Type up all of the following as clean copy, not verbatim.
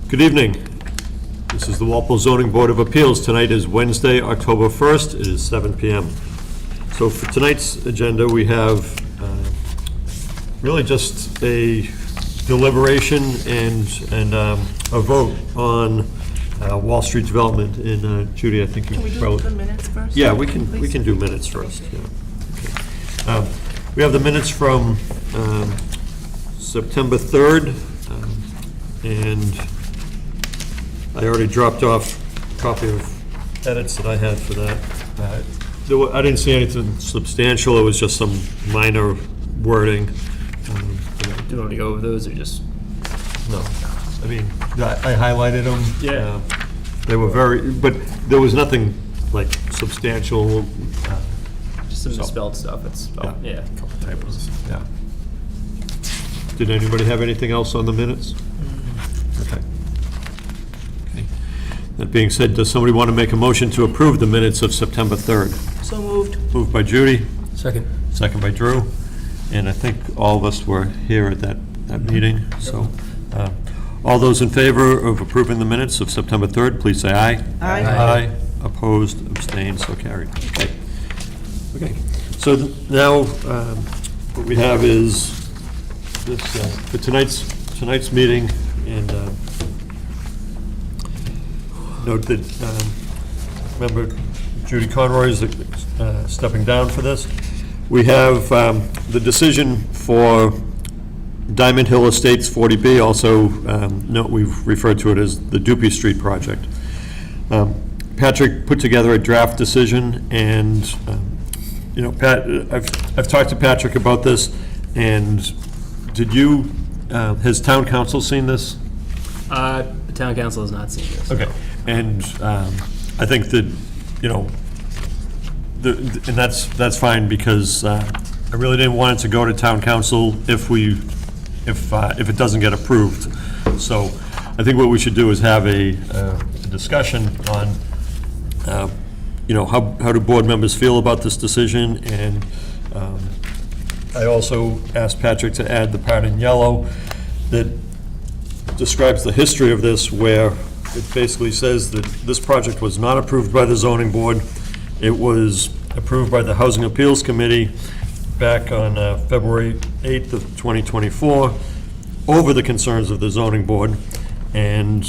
Good evening. This is the Walpole Zoning Board of Appeals. Tonight is Wednesday, October 1st. It is 7 p.m. So for tonight's agenda, we have really just a deliberation and a vote on Wall Street development in Judy, I think you Can we do probably... the minutes first? Yeah, we can Please? do minutes first, yeah. Okay. We have the minutes from September 3rd, and I already dropped off a copy of edits that I had for that. I didn't see anything substantial, it was just some minor wording. Do you want me to go over those or just? No, I mean, I highlighted them. Yeah. They were but there was nothing like substantial. Just some So- misspelled stuff, it's, Yeah. yeah. Couple typos, yeah. Did anybody have anything else on the minutes? Okay. Okay. That being said, does somebody want to make a motion to approve the minutes of September 3rd? So moved. Moved by Judy, Second. second by Drew, and I think all of us were here at that meeting, so. All those in favor of approving the minutes of September 3rd, please say aye. Aye. Aye. Opposed, abstained, so carried. Okay. Okay. So now, what we have is this, for tonight's meeting, and note that, remember, Judy Conroy is stepping down for this. We have the decision for Diamond Hill Estates 40B, also, note we've referred to it as the Dupuy Street project. Patrick put together a draft decision, and, you know, Pat, I've talked to Patrick about this, and did you, has town council seen this? The town council has not seen this. Okay, and I think that, you know, and that's fine, because I really didn't want it to go to town council if it doesn't get approved. So I think what we should do is have a discussion on, you know, how do board members feel about this decision, and I also asked Patrick to add the part in yellow that describes the history of this, where it basically says that this project was not approved by the zoning board. It was approved by the Housing Appeals Committee back on February 8th of 2024 over the concerns of the zoning board. And,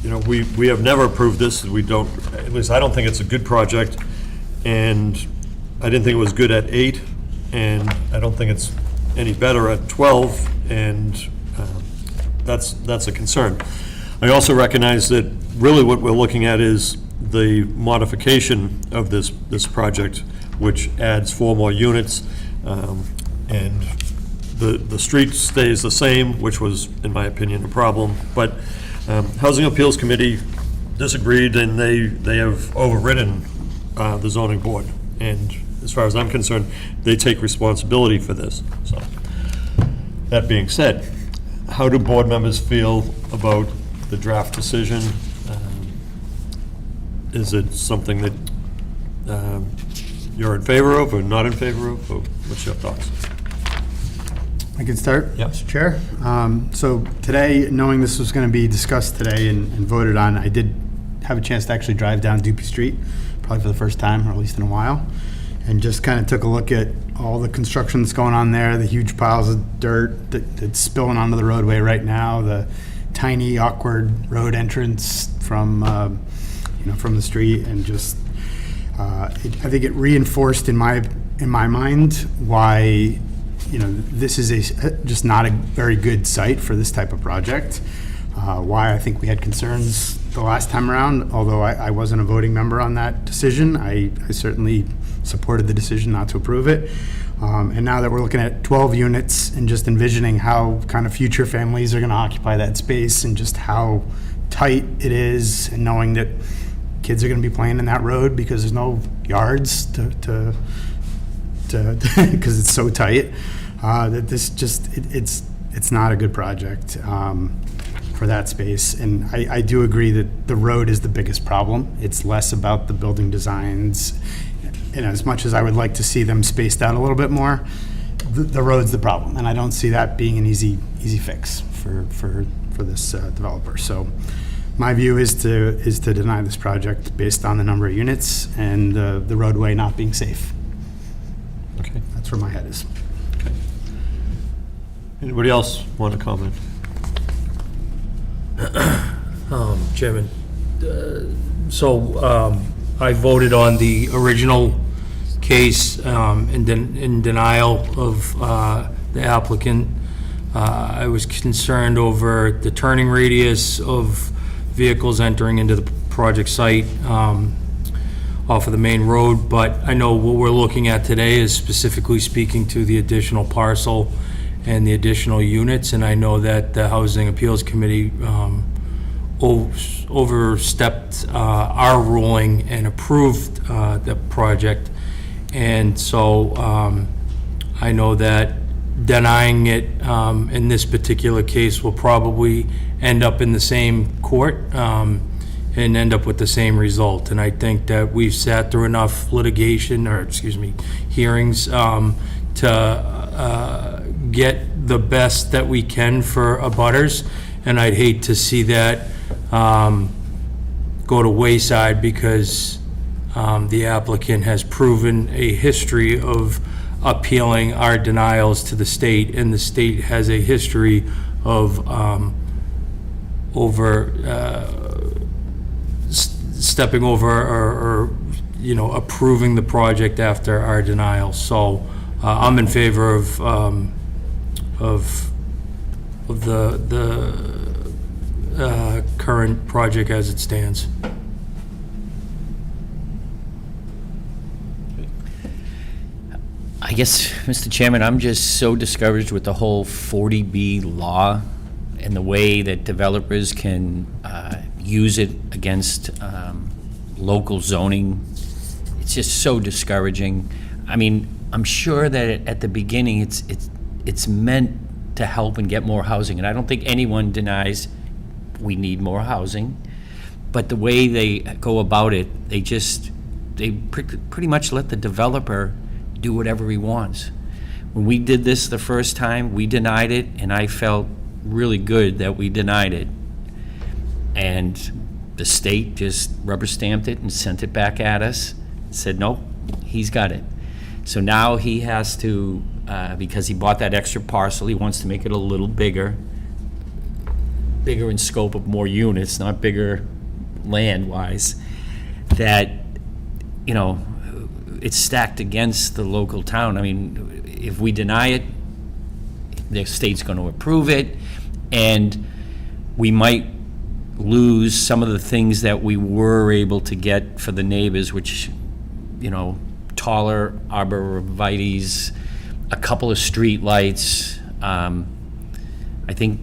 you know, we have never approved this. We don't, at least I don't think it's a good project. And I didn't think it was good at 8, and I don't think it's any better at 12, and that's a concern. I also recognize that really what we're looking at is the modification of this project, which adds 4 more units, and the street stays the same, which was, in my opinion, a problem. But Housing Appeals Committee disagreed, and they have overridden the zoning board. And as far as I'm concerned, they take responsibility for this. So, that being said, how do board members feel about the draft decision? Is it something that you're in favor of or not in favor of, or what's your thoughts? I can start, Yeah. Mr. Chair. So today, knowing this was going to be discussed today and voted on, I did have a chance to actually drive down Dupuy Street, probably for the first time, or at least in a while, and just kind of took a look at all the construction that's going on there, the huge piles of dirt that's spilling onto the roadway right now, the tiny, awkward road entrance from, from the street, and just, I think it reinforced in my mind why, this is just not a very good site for this type of project. Why I think we had concerns the last time around, although I wasn't a voting member on that decision. I certainly supported the decision not to approve it. And now that we're looking at 12 units and just envisioning how kind of future families are going to occupy that space, and just how tight it is, and knowing that kids are going to be playing in that road because there's no yards to because it's so tight, that this just, it's not a good project for that space. And I do agree that the road is the biggest problem. It's less about the building designs. And as much as I would like to see them spaced out a little bit more, the road's the problem. And I don't see that being an easy fix for for this developer. So my view is to deny this project based on the number of units and the roadway not being safe. Okay. That's where my head is. Okay. Anybody else want to comment? Chairman, I voted on the original case in denial of the applicant. I was concerned over the turning radius of vehicles entering into the project site off of the main road, but I know what we're looking at today is specifically speaking to the additional parcel and the additional units, and I know that the Housing Appeals Committee overstepped our ruling and approved the project. And so I know that denying it in this particular case will probably end up in the same court and end up with the same result. And I think that we've sat through enough litigation, or excuse me, hearings to get the best that we can for abutters. And I'd hate to see that go to wayside because the applicant has proven a history of appealing our denials to the state, and the state has a history of stepping over or approving the project after our denial. So I'm in favor of the current project as it stands. I guess, Mr. Chairman, I'm just so discouraged with the whole 40B law and the way that developers can use it against local zoning. It's just so discouraging. I mean, I'm sure that at the beginning it's meant to help and get more housing, and I don't think anyone denies we need more housing. But the way they go about it, they pretty much let the developer do whatever he wants. When we did this the first time, we denied it, and I felt really good that we denied it. And the state just rubber stamped it and sent it back at us, said, nope, he's got it. So now he has to, because he bought that extra parcel, he wants to make it a little bigger in scope of more units, not bigger land-wise, that, it's stacked against the local town. I mean, if we deny it, the state's going to approve it, and we might lose some of the things that we were able to get for the neighbors, which, taller arborvitaes, a couple of street lights. I think,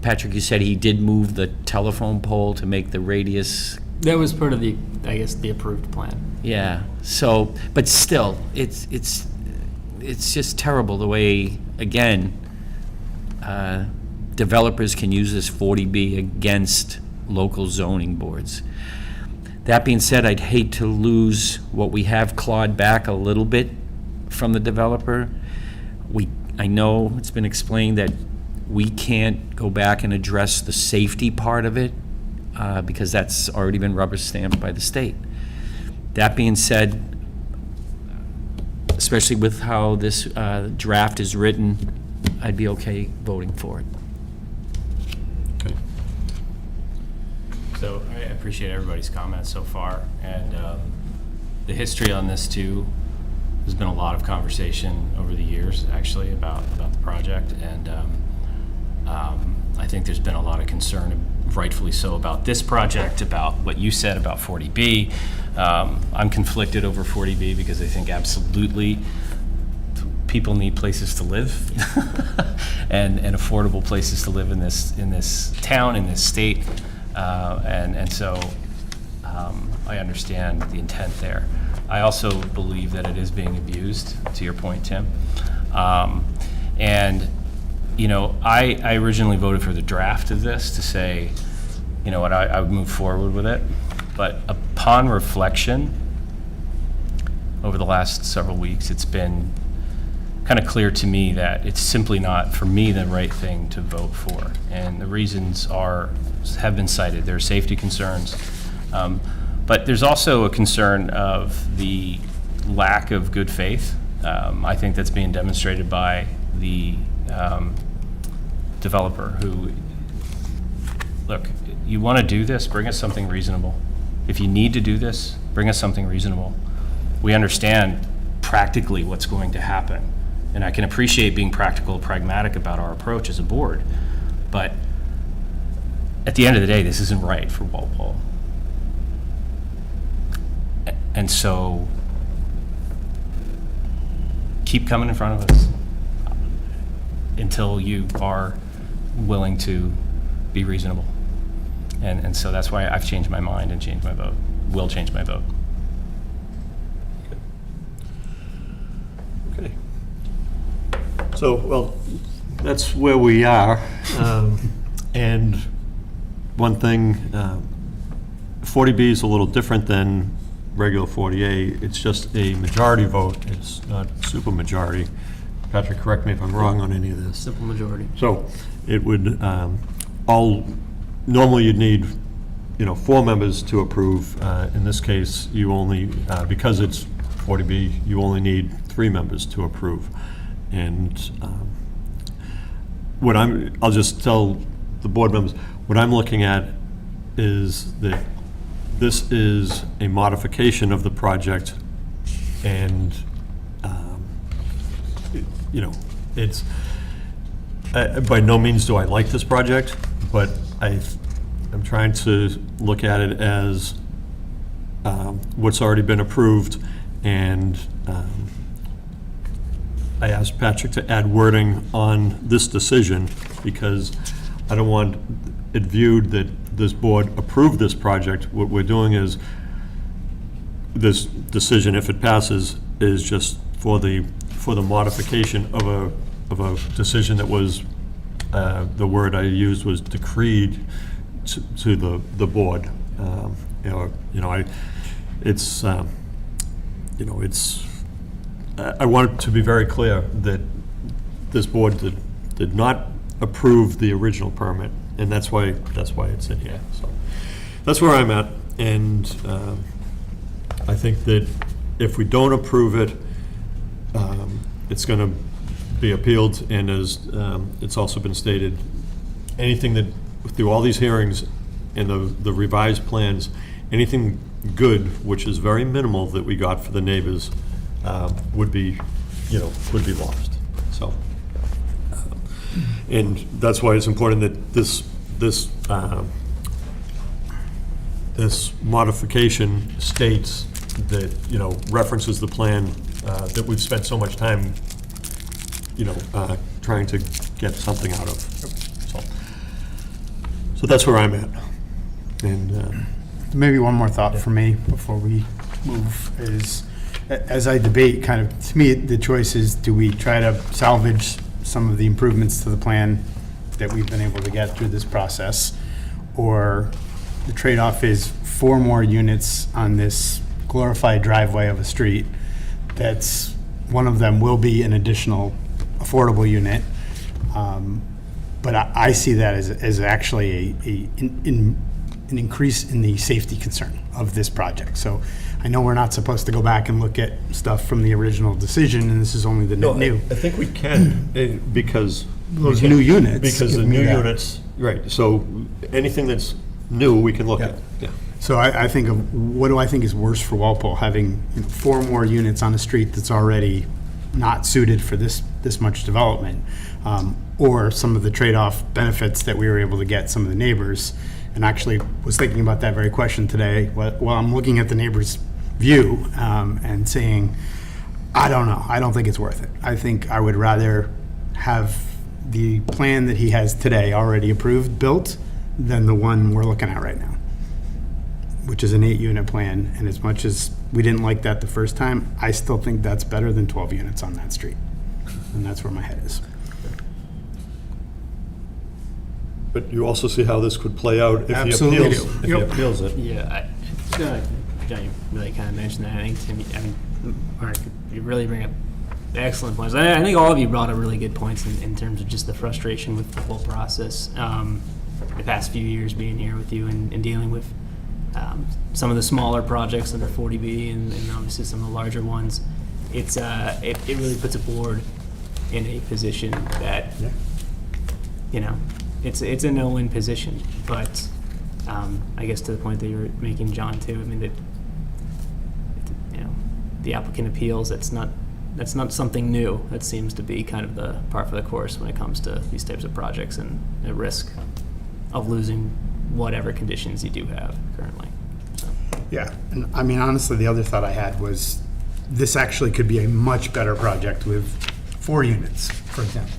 Patrick, you said he did move the telephone pole to make the radius. That was part of the approved plan. Yeah, so, but still, it's just terrible the way, again, developers can use this 40B against local zoning boards. That being said, I'd hate to lose what we have clawed back a little bit from the developer. I know it's been explained that we can't go back and address the safety part of it because that's already been rubber stamped by the state. That being said, especially with how this draft is written, I'd be okay voting for it. Okay. So I appreciate everybody's comments so far, and the history on this too. There's been a lot of conversation over the years, actually, about the project, and I think there's been a lot of concern, rightfully so, about this project, about what you said about 40B. I'm conflicted over 40B because I think absolutely people need places to live and affordable places to live in this town, in this state, and so I understand the intent there. I also believe that it is being abused, to your point, Tim. And I originally voted for the draft of this to say, I would move forward with it. But upon reflection, over the last several weeks, it's been kind of clear to me that it's simply not, for me, the right thing to vote for. And the reasons have been cited. There are safety concerns. But there's also a concern of the lack of good faith. I think that's being demonstrated by the developer who, look, you want to do this, bring us something reasonable. If you need to do this, bring us something reasonable. We understand practically what's going to happen. And I can appreciate being practical and pragmatic about our approach as a board. But at the end of the day, this isn't right for Walpole. And so keep coming in front of us until you are willing to be reasonable. And so that's why I've changed my mind and changed my vote, will change my vote. Okay. So, well, that's where we are. And one thing, 40B is a little different than regular 40A. It's just a majority vote. It's not supermajority. Patrick, correct me if I'm wrong on any of this. Simple majority. So it would, normally you'd need, 4 members to approve. In this case, you only, because it's 40B, you only need 3 members to approve. And I'll just tell the board members, what I'm looking at is that this is a modification of the project, and, it's, by no means do I like this project, but I'm trying to look at it as what's already been approved, and I asked Patrick to add wording on this decision, because I don't want it viewed that this board approved this project. What we're doing is, this decision, if it passes, is just for the modification of a decision that was, the word I used was decreed to the board. I want it to be very clear that this board did not approve the original permit, and that's why it's in here. So that's where I'm at, and I think that if we don't approve it, it's going to be appealed, and as it's also been stated, anything that, through all these hearings and the revised plans, anything good, which is very minimal, that we got for the neighbors, would be lost. So, and that's why it's important that this modification states that, references the plan that we've spent so much time, trying to get something out of. So that's where I'm at. And Maybe one more thought for me before we move is, as I debate, kind of, to me, the choice is, do we try to salvage some of the improvements to the plan that we've been able to get through this process? Or the trade-off is 4 more units on this glorified driveway of a street. That's, one of them will be an additional affordable unit. But I see that as actually an increase in the safety concern of this project. So I know we're not supposed to go back and look at stuff from the original decision, and this is only the new. I think we can, because Those new units. Because the give me new that. units, right, so anything that's new, we can look at. Yeah. So I think of, what do I think is worse for Walpole, having 4 more units on a street that's already not suited for this much development, or some of the trade-off benefits that we were able to get some of the neighbors. And actually was thinking about that very question today while I'm looking at the neighbor's view, and saying, I don't know, I don't think it's worth it. I think I would rather have the plan that he has today already approved, built, than the one we're looking at right now, which is an 8-unit plan. And as much as we didn't like that the first time, I still think that's better than 12 units on that street. And that's where my head is. But you also see how this could play out if he Absolutely appeals, do. if he Yep. appeals it. Yeah, John, you really kind of mentioned that. I think, Tim, I mean, Mark, you really bring up excellent points. I think all of you brought up really good points in terms of just the frustration with the whole process. The past few years being here with you and dealing with some of the smaller projects under 40B and obviously some of the larger ones, it really puts a board in a position that, you know, it's a no-win position. But I guess to the point that you're making, John, too, I mean, the applicant appeals, that's not something new. That seems to be kind of the par for the course when it comes to these types of projects and the risk of losing whatever conditions you do have currently. So. Yeah, and I mean, honestly, the other thought I had was this actually could be a much better project with 4 units, for example.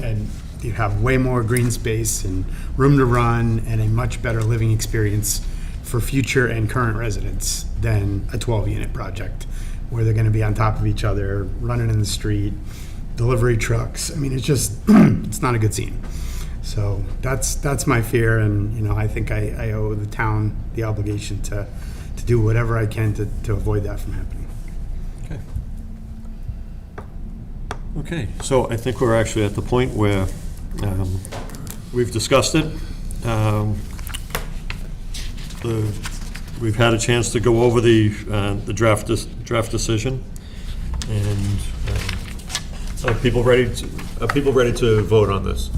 And you have way more green space and room to run and a much better living experience for future and current residents than a 12-unit project where they're going to be on top of each other, running in the street, delivery trucks. I mean, it's just, it's not a good scene. So that's my fear, and you know, I think I owe the town the obligation to do whatever I can to avoid that from happening. Okay, so I think we're actually at the point where we've discussed it. We've had a chance to go over the draft decision, and are people ready to vote on this?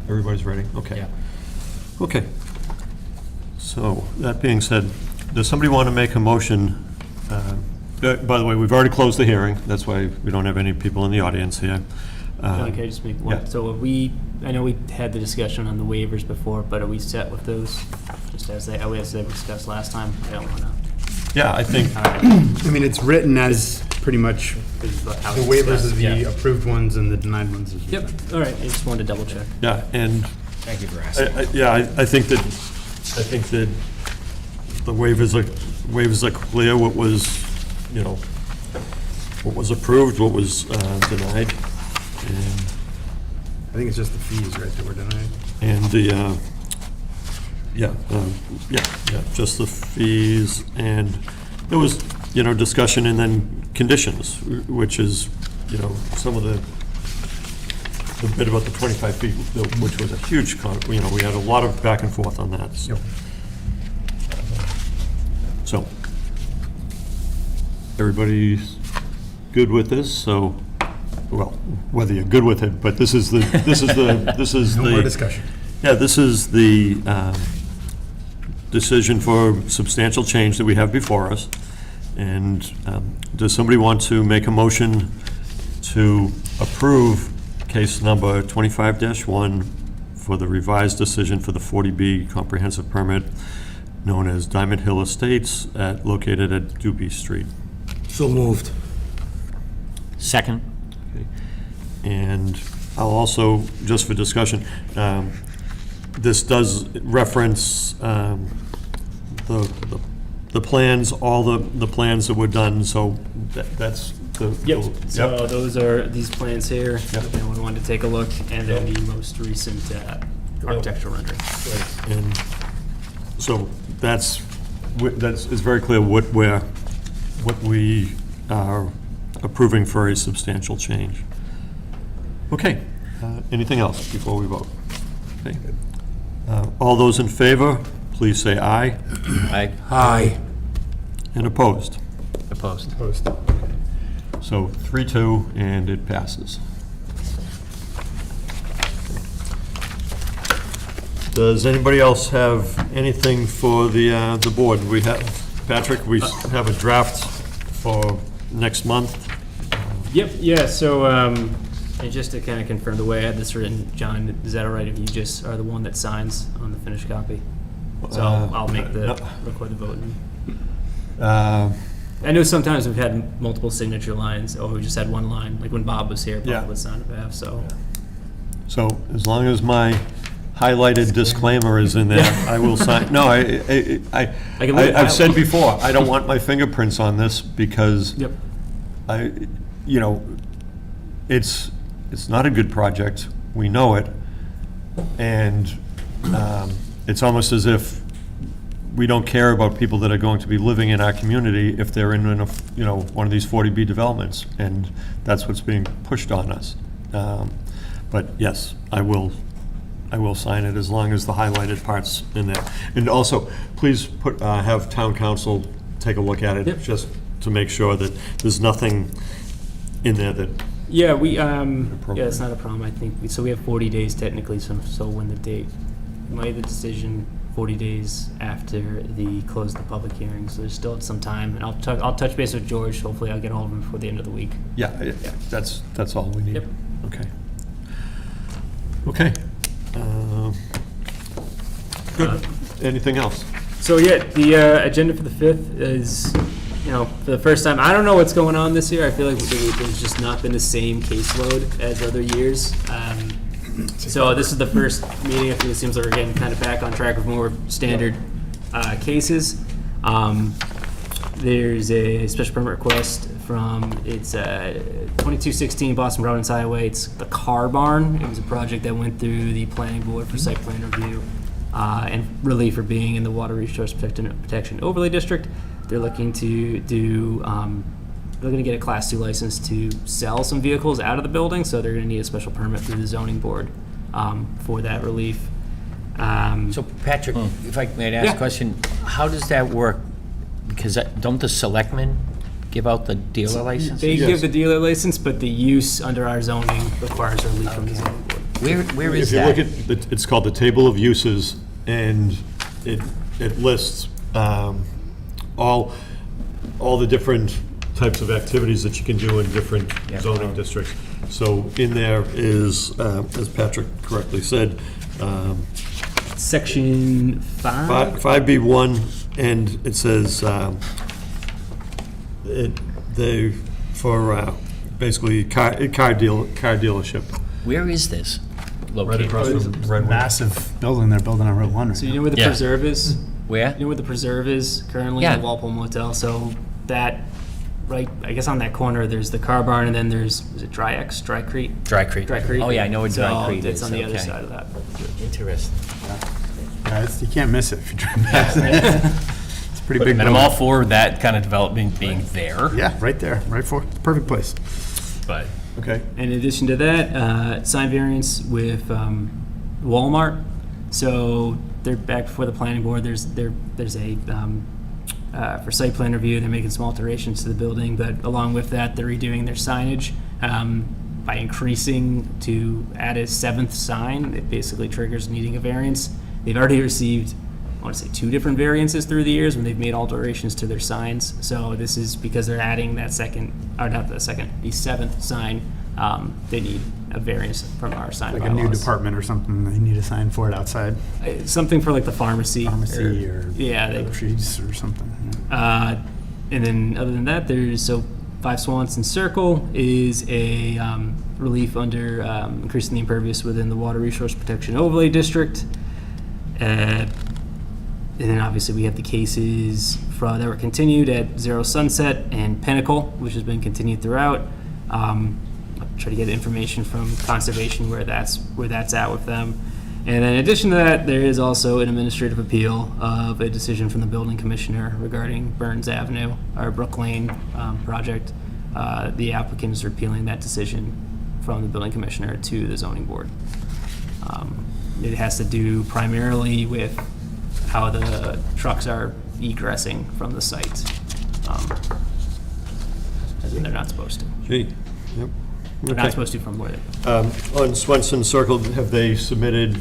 Everybody's ready? Okay. Yeah. Okay. So, that being said, does somebody want to make a motion? By the way, we've already closed the hearing. That's why we don't have any people in the audience here. Can I just make one? yeah. So I know we had the discussion on the waivers before, but are we set with those? Just as they discussed last time? I don't want to. Yeah, I think, I mean, it's written as pretty much the waivers of the Yeah. approved ones and the denied ones. As Yep, all right, I just wanted to double check. yeah, and Thank you for asking. I think that the waivers are clear, what was, you know, what was approved, what was denied, and I think it's just the fees, right, that were denied. And the, just the fees, and there was, you know, discussion and then conditions, which is, you know, some of the bit about the 25 feet, which was a huge, you know, we had a lot of back and forth on that. So. So, everybody's good with this, so, well, whether you're good with it, but this is the. No more discussion. Yeah, this is the decision for substantial change that we have before us. And does somebody want to make a motion to approve case number 25-1 for the revised decision for the 40B comprehensive permit known as Diamond Hill Estates located at Doobie Street? So moved. Second? And I'll also, just for discussion, this does reference the plans, all the plans that were done, so that's the. Yep, so those are these plans here, if Yep. anyone wanted to take a look, and then the most recent architectural rendering. And so that's it's very clear what we are approving for a substantial change. Okay, anything else before we vote? Okay. All those in favor, please say aye. Aye. Aye. And opposed? Opposed. Post. So 3-2, and it passes. Does anybody else have anything for the board? We have, Patrick, we have a draft for next month. Yep, yeah, so, and just to kind of confirm the way I had this written, John, is that all right if you just are the one that signs on the finished copy? So I'll make no. record the vote. Uh, I know sometimes we've had multiple signature lines, or we just had one line, like when Bob was here, Yeah. Bob would sign it half, so. So as long as my highlighted disclaimer is in there, I will sign. No, I've said before, I don't want my fingerprints on this because Yep. it's not a good project. We know it. And it's almost as if we don't care about people that are going to be living in our community if they're in a, you know, one of these 40B developments, and that's what's being pushed on us. But yes, I will sign it as long as the highlighted part's in there. And also, please have town council take a look at it, Yep. just to make sure that there's nothing in there that, Yeah, yeah, it's not a problem, I think. So we have 40 days technically, so when the date, made the decision 40 days after the close of the public hearing, so there's still some time. And I'll touch base with George, hopefully I'll get hold of him before the end of the week. yeah, that's all we need. Yep. Okay. Okay. Good. Anything else? So yeah, the agenda for the 5th is, you know, for the first time, I don't know what's going on this year. I feel like there's just not been the same caseload as other years. So this is the first meeting. I think it seems like we're getting kind of back on track with more standard cases. There's a special permit request from, it's 2216 Boston Providence Highway. It's the Car Barn. It was a project that went through the planning board for site plan review and relief for being in the Water Resource Protection Overlay District. They're looking to do, they're going to get a Class 2 license to sell some vehicles out of the building, so they're going to need a special permit through the zoning board for that relief. So Patrick, if I may ask Yeah. a question, how does that work? Because don't the selectmen give out the dealer license? They Yes. give the dealer license, but the use under our zoning requires relief from the zoning board. Where is If you look that? at, it's called the Table of Uses, and it lists all the different types of activities that you can do in different zoning districts. So in there is, as Patrick correctly said, Section 5? 5B1, and it says, basically car dealership. Where is this located? Massive building they're building on Route 1 right So you now. know where the Yeah. preserve is? Where? You know where the preserve is currently? Yeah. The Walpole Motel. So that, right, I guess on that corner, there's the Car Barn, and then there's, is it Dry Creek? Dry Creek. Dry Creek. Oh, yeah, I know where Dry So Creek is. it's on the other Okay. side of that. Interesting. Yeah, you can't miss it if you drive past it. It's a pretty big And I'm all building. for that kind of development being there, Yeah, right there, right for, perfect place. but Okay. In addition to that, sign variance with Walmart. So they're back before the planning board. There's a, for site plan review, they're making some alterations to the building, but along with that, they're redoing their signage. By increasing to add a 7th sign, it basically triggers needing a variance. They've already received, I want to say, 2 different variances through the years when they've made alterations to their signs. So this is because they're adding that the 7th sign. They need a variance from our sign Like a new bylaws. department or something, they need a sign for it outside, Something for like the pharmacy. pharmacy or Yeah, they, groceries or something. and then other than that, there's 5 Swanson Circle is a relief under increasing the impervious within the Water Resource Protection Overlay District. And then obviously we have the cases that were continued at Zero Sunset and Pinnacle, which has been continued throughout. I'll try to get information from Conservation where that's at with them. And then in addition to that, there is also an administrative appeal of a decision from the building commissioner regarding Burns Avenue, our Brook Lane project. The applicant is appealing that decision from the building commissioner to the zoning board. It has to do primarily with how the trucks are egressing from the site. As in they're not supposed to. Gee, yep. They're Okay. not supposed to from where they On Swenson Circle, have they submitted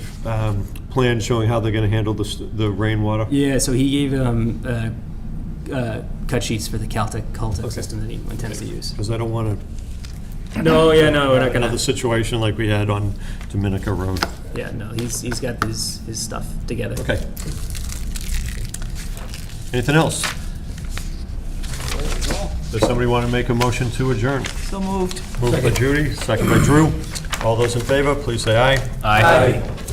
plans showing how they're going to handle the rainwater? Yeah, so he gave cut sheets for the Caltech system that he intends to use. Because I don't want to No, we're not have gonna. another situation like we had on Dominica Road. Yeah, no, he's got his stuff together. Okay. Anything else? Does somebody want to make a motion to adjourn? So moved. Moved by Judy, second by Drew. All those in favor, please say aye. I.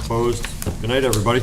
Opposed? Good night, everybody.